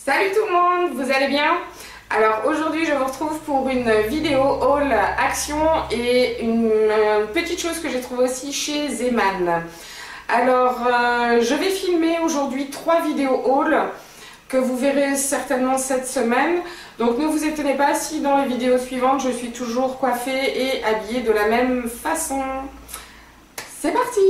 Salut tout le monde, vous allez bien? Alors aujourd'hui je vous retrouve pour une vidéo haul action et une petite chose que j'ai trouvée aussi chez Zeman. Alors je vais filmer aujourd'hui 3 vidéos haul que vous verrez certainement cette semaine. Donc ne vous étonnez pas si dans les vidéos suivantes je suis toujours coiffée et habillée de la même façon. C'est parti!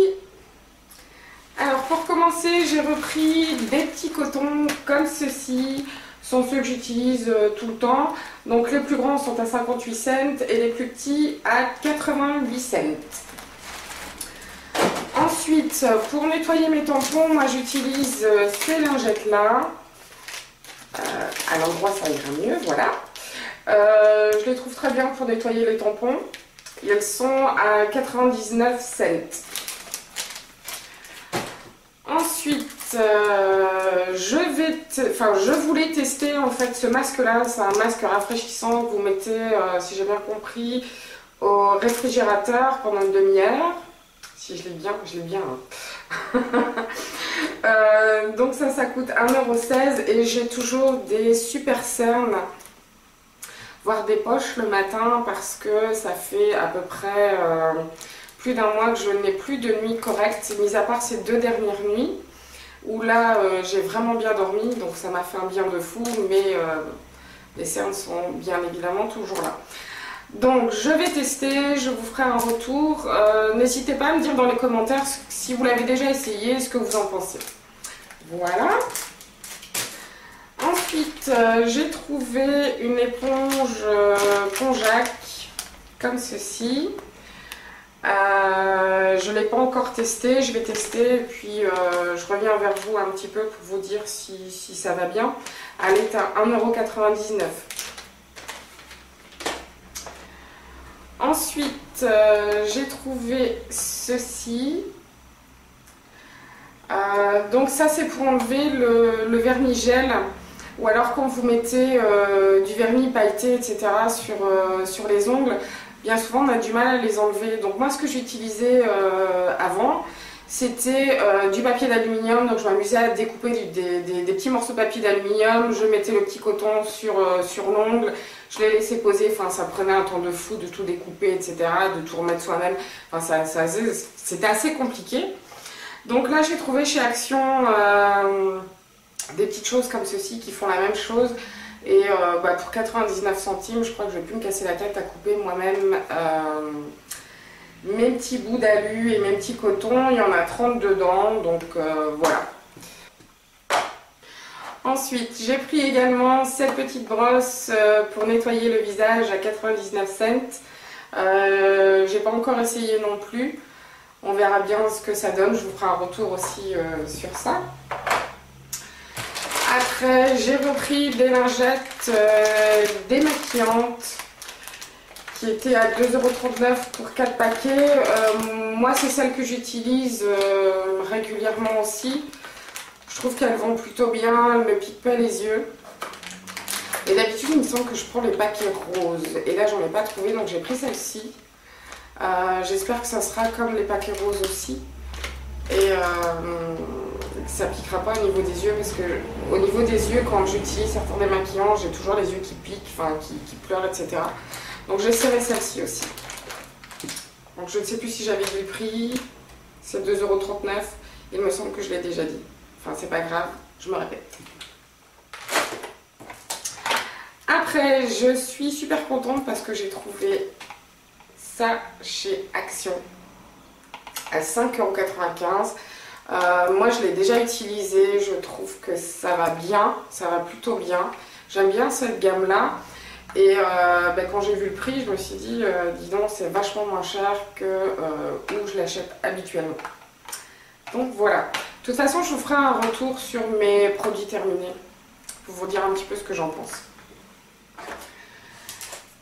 Alors pour commencer, j'ai repris des petits cotons comme ceci. Ce sont ceux que j'utilise tout le temps. Donc les plus grands sont à 58 cents et les plus petits à 88 cents. Ensuite, pour nettoyer mes tampons, moi j'utilise ces lingettes là. À l'endroit ça ira mieux, voilà. Je les trouve très bien pour nettoyer les tampons. Et elles sont à 99 cents. Ensuite, je voulais tester en fait ce masque là. C'est un masque rafraîchissant que vous mettez, si j'ai bien compris, au réfrigérateur pendant une demi-heure. Si je l'ai bien, hein. Donc ça coûte 1,16 € et j'ai toujours des super cernes, voire des poches le matin parce que ça fait à peu près plus d'un mois que je n'ai plus de nuit correcte, mis à part ces 2 dernières nuits où là j'ai vraiment bien dormi, donc ça m'a fait un bien de fou, mais les cernes sont bien évidemment toujours là. Donc je vais tester, je vous ferai un retour. N'hésitez pas à me dire dans les commentaires si vous l'avez déjà essayé, ce que vous en pensez. Voilà. Ensuite, j'ai trouvé une éponge Ponjac comme ceci. Je ne l'ai pas encore testé, je vais tester et puis je reviens vers vous un petit peu pour vous dire si ça va bien. Elle est à 1,99 €. Ensuite, j'ai trouvé ceci. Donc ça c'est pour enlever le vernis gel ou alors quand vous mettez du vernis pailleté etc. sur les ongles. Bien souvent on a du mal à les enlever. Donc moi ce que j'utilisais avant c'était du papier d'aluminium. Donc je m'amusais à découper des petits morceaux de papier d'aluminium. Je mettais le petit coton sur l'ongle. Je les laissais poser. Enfin ça prenait un temps de fou de tout découper etc. De tout remettre soi-même. Enfin c'était assez compliqué. Donc là j'ai trouvé chez Action des petites choses comme ceci qui font la même chose. Et pour 99 centimes, je crois que je vais plus me casser la tête à couper moi-même mes petits bouts d'alu et mes petits cotons. Il y en a 30 dedans, donc voilà. Ensuite, j'ai pris également cette petite brosse pour nettoyer le visage à 99 cents. J'ai pas encore essayé non plus. On verra bien ce que ça donne. Je vous ferai un retour aussi sur ça. Après, j'ai repris des lingettes démaquillantes qui étaient à 2,39 € pour 4 paquets. Moi, c'est celles que j'utilise régulièrement aussi. Je trouve qu'elles vont plutôt bien, elles ne me piquent pas les yeux. Et d'habitude, il me semble que je prends les paquets roses. Et là, j'en ai pas trouvé, donc j'ai pris celle-ci. J'espère que ça sera comme les paquets roses aussi. Et ça piquera pas au niveau des yeux parce que au niveau des yeux quand j'utilise certains démaquillants j'ai toujours les yeux qui piquent, enfin qui pleurent etc. Donc j'essaierai celle-ci aussi. Donc je ne sais plus si j'avais dit le prix, c'est 2,39 €, il me semble que je l'ai déjà dit. Enfin c'est pas grave, je me répète. Après je suis super contente parce que j'ai trouvé ça chez Action à 5,95 €. Moi je l'ai déjà utilisé, je trouve que ça va bien, ça va plutôt bien. J'aime bien cette gamme là et quand j'ai vu le prix je me suis dit dis donc c'est vachement moins cher que où je l'achète habituellement. Donc voilà, de toute façon je vous ferai un retour sur mes produits terminés pour vous dire un petit peu ce que j'en pense.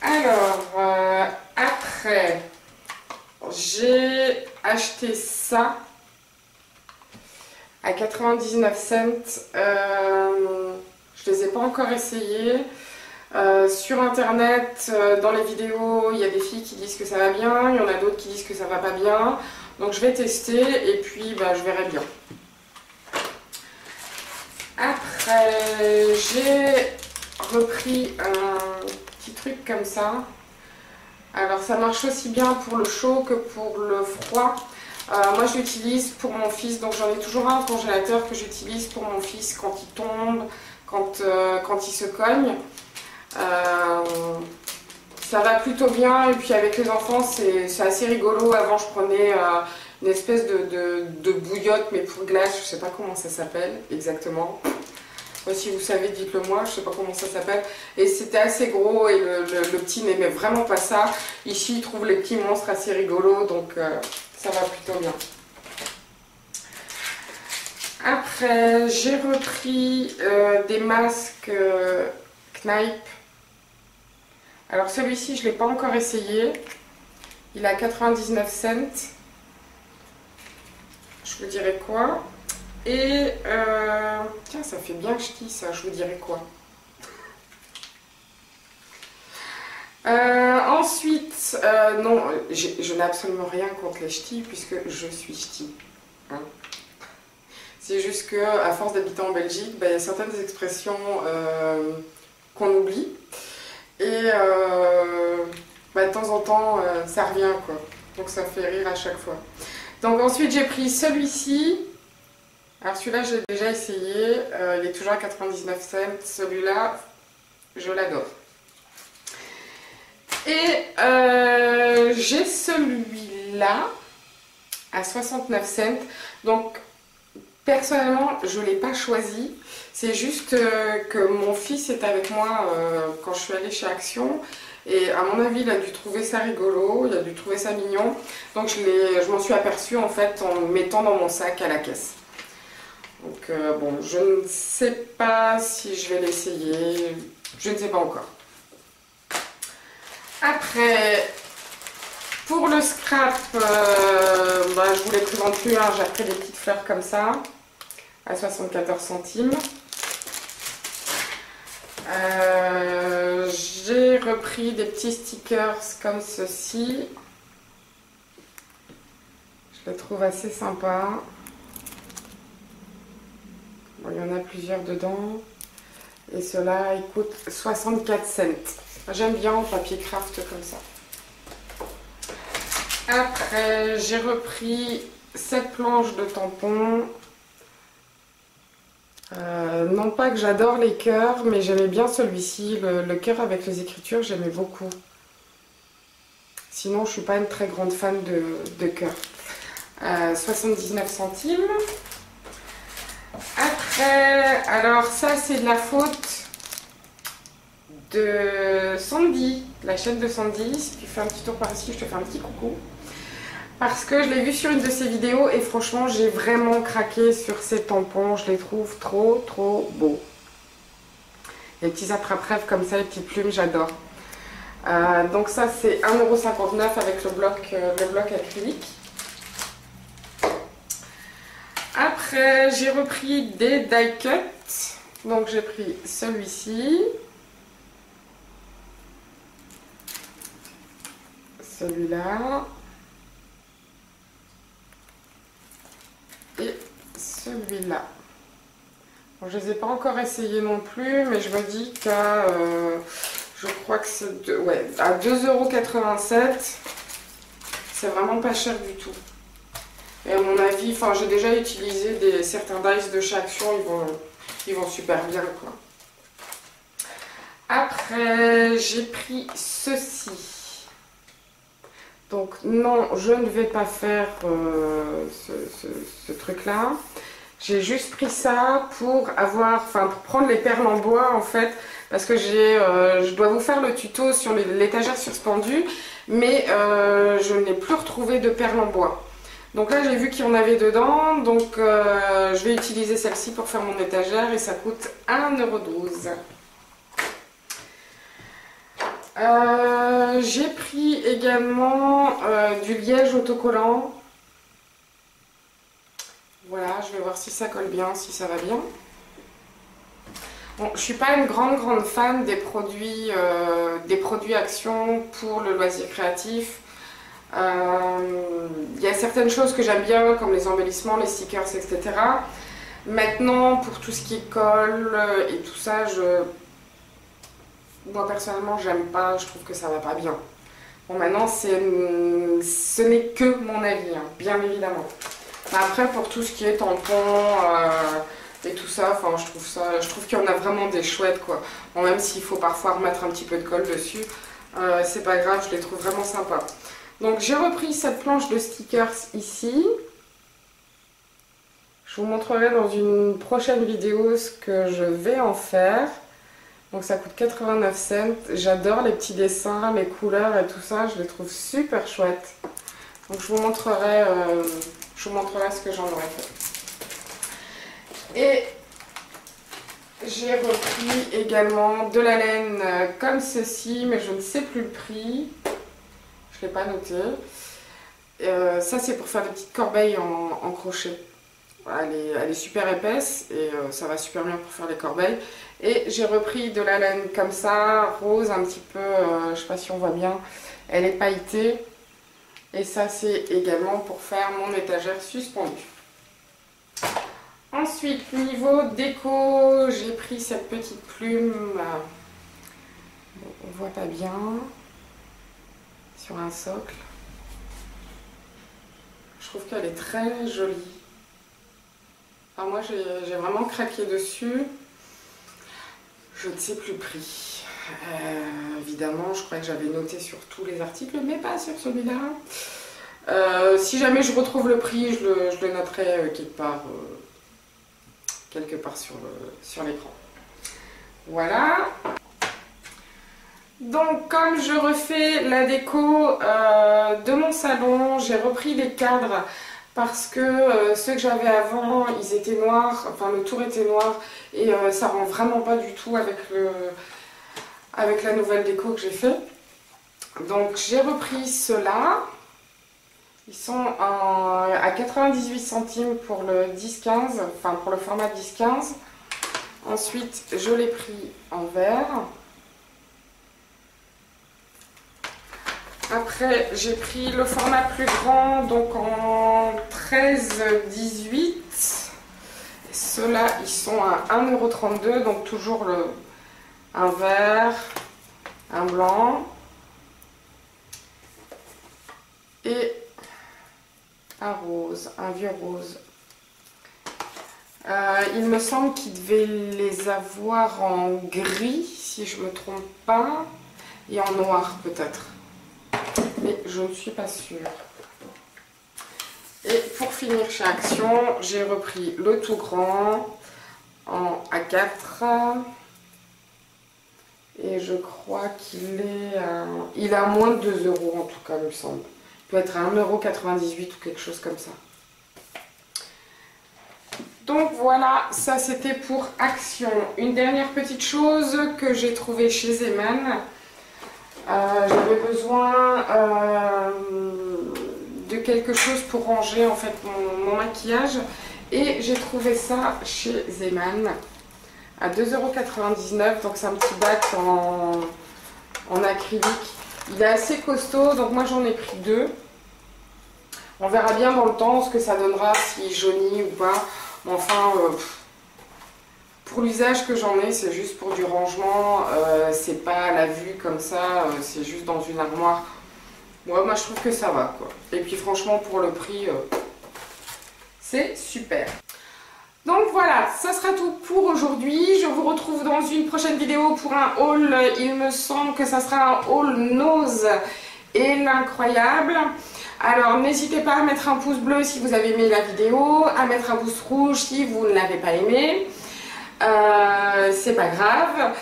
Alors après j'ai acheté ça à 99 cents. Je les ai pas encore essayés. Sur internet, dans les vidéos, il y a des filles qui disent que ça va bien, il y en a d'autres qui disent que ça va pas bien. Donc je vais tester et puis je verrai bien. Après, Après, j'ai repris un petit truc comme ça. Alors ça marche aussi bien pour le chaud que pour le froid. Moi je l'utilise pour mon fils, donc j'en ai toujours un congélateur que j'utilise pour mon fils quand il tombe, quand il se cogne. Ça va plutôt bien, et puis avec les enfants c'est assez rigolo. Avant je prenais une espèce de bouillotte mais pour glace, je sais pas comment ça s'appelle exactement. Si vous savez, dites-le moi, je sais pas comment ça s'appelle. Et c'était assez gros et le petit n'aimait vraiment pas ça. Ici, il trouve les petits monstres assez rigolos, donc ça va plutôt bien. Après, j'ai repris des masques Kneipp. Alors celui-ci, je ne l'ai pas encore essayé. Il a 99 cents. Je vous dirai quoi. Et tiens, ça fait bien ch'ti ça, je vous dirai quoi. Ensuite, non, je n'ai absolument rien contre les ch'tis puisque je suis ch'ti. Hein. C'est juste que à force d'habiter en Belgique, bah, il y a certaines expressions qu'on oublie. Et bah, de temps en temps, ça revient quoi. Donc ça fait rire à chaque fois. Donc ensuite, j'ai pris celui-ci. Alors celui-là, j'ai déjà essayé, il est toujours à 99 cents, celui-là, je l'adore. Et j'ai celui-là à 69 cents, donc personnellement, je ne l'ai pas choisi, c'est juste que mon fils est avec moi quand je suis allée chez Action, et à mon avis, il a dû trouver ça rigolo, il a dû trouver ça mignon, donc je m'en suis aperçue en fait en le mettant dans mon sac à la caisse. Donc bon, je ne sais pas si je vais l'essayer, je ne sais pas encore. Après, pour le scrap, bah, je vous l'ai présenté, hein, j'ai repris des petites fleurs comme ça, à 74 centimes. J'ai repris des petits stickers comme ceci. Je les trouve assez sympas. Bon, il y en a plusieurs dedans. Et ceux-là, ils coûtent 64 cents. J'aime bien en papier craft comme ça. Après, j'ai repris cette planche de tampons. Non pas que j'adore les cœurs, mais j'aimais bien celui-ci. Le cœur avec les écritures, j'aimais beaucoup. Sinon, je ne suis pas une très grande fan de cœur. 79 centimes. Après, alors ça c'est de la faute de Sandy, la chaîne de Sandy. Si tu fais un petit tour par ici, je te fais un petit coucou. Parce que je l'ai vu sur une de ses vidéos et franchement j'ai vraiment craqué sur ces tampons. Je les trouve trop beaux. Les petits attrape-rêves comme ça, les petites plumes, j'adore. Donc ça c'est 1,59 € avec le bloc acrylique. Après, j'ai repris des die cuts. Donc, j'ai pris celui-ci. Celui-là. Et celui-là. Bon, je ne les ai pas encore essayés non plus, mais je me dis qu'à... je crois que c'est ouais, à 2,87 €. C'est vraiment pas cher du tout. Et à mon avis, enfin j'ai déjà utilisé certains dies de chez Action, ils vont super bien quoi. Après, j'ai pris ceci. Donc non, je ne vais pas faire ce truc-là. J'ai juste pris ça pour pour prendre les perles en bois en fait, parce que je dois vous faire le tuto sur l'étagère suspendue, mais je n'ai plus retrouvé de perles en bois. Donc là j'ai vu qu'il y en avait dedans, donc je vais utiliser celle-ci pour faire mon étagère et ça coûte 1,12 €. J'ai pris également du liège autocollant. Voilà, je vais voir si ça colle bien, si ça va bien. Bon, je ne suis pas une grande fan des produits Action pour le loisir créatif. Il y a certaines choses que j'aime bien, comme les embellissements, les stickers, etc. Maintenant, pour tout ce qui est colle et tout ça, moi personnellement, j'aime pas, je trouve que ça va pas bien. Bon, maintenant, ce n'est que mon avis, hein, bien évidemment. Mais après, pour tout ce qui est tampon et tout ça, enfin, je trouve qu'il y en a vraiment des chouettes, quoi. Bon, même s'il faut parfois remettre un petit peu de colle dessus, c'est pas grave, je les trouve vraiment sympas. Donc, j'ai repris cette planche de stickers ici. Je vous montrerai dans une prochaine vidéo ce que je vais en faire. Donc ça coûte 89 cents. J'adore les petits dessins, les couleurs et tout ça. Je les trouve super chouettes. Donc je vous montrerai ce que j'en aurais fait. Et j'ai repris également de la laine comme ceci, mais je ne sais plus le prix. Je ne l'ai pas noté. Ça c'est pour faire des petites corbeilles en crochet. Elle est super épaisse et ça va super bien pour faire les corbeilles. Et j'ai repris de la laine comme ça, rose un petit peu, je ne sais pas si on voit bien, elle est pailletée. Et ça c'est également pour faire mon étagère suspendue. Ensuite, niveau déco, j'ai pris cette petite plume, on voit pas bien, sur un socle. Je trouve qu'elle est très jolie. Alors moi j'ai vraiment craqué dessus. Je ne sais plus le prix. Évidemment, je crois que j'avais noté sur tous les articles, mais pas sur celui-là. Si jamais je retrouve le prix, je le noterai quelque part sur l'écran. Voilà. Donc comme je refais la déco de mon salon, j'ai repris les cadres. Parce que ceux que j'avais avant, ils étaient noirs, enfin le tour était noir et ça rend vraiment pas du tout avec la nouvelle déco que j'ai fait. Donc j'ai repris ceux-là. Ils sont à 98 centimes pour le 10-15, enfin pour le format 10-15. Ensuite je l'ai pris en vert. Après, j'ai pris le format plus grand, donc en 13-18. Ceux-là, ils sont à 1,32 €, donc toujours un vert, un blanc et un rose, un vieux rose. Il me semble qu'il devait les avoir en gris, si je ne me trompe pas, et en noir peut-être. Mais je ne suis pas sûre. Et pour finir chez Action, j'ai repris le tout grand en A4. Et je crois qu'il est il a moins de 2 € en tout cas, il me semble. Il peut être à 1,98 € ou quelque chose comme ça. Donc voilà, ça c'était pour Action. Une dernière petite chose que j'ai trouvée chez Zeman. J'avais besoin de quelque chose pour ranger en fait mon maquillage et j'ai trouvé ça chez Zeman à 2,99 €. Donc c'est un petit bac en acrylique. Il est assez costaud, donc moi j'en ai pris 2. On verra bien dans le temps ce que ça donnera, si jaunit ou pas. Mais enfin, pour l'usage que j'en ai, c'est juste pour du rangement, c'est pas à la vue comme ça, c'est juste dans une armoire. Ouais, moi je trouve que ça va quoi. Et puis franchement pour le prix, c'est super. Donc voilà, ça sera tout pour aujourd'hui. Je vous retrouve dans une prochaine vidéo pour un haul. Il me semble que ça sera un haul Nose et l'incroyable. Alors n'hésitez pas à mettre un pouce bleu si vous avez aimé la vidéo, à mettre un pouce rouge si vous ne l'avez pas aimé. C'est pas grave.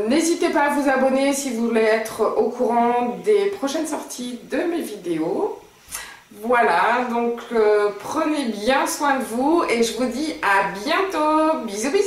N'hésitez pas à vous abonner si vous voulez être au courant des prochaines sorties de mes vidéos. Voilà, donc prenez bien soin de vous et je vous dis à bientôt. Bisous bisous.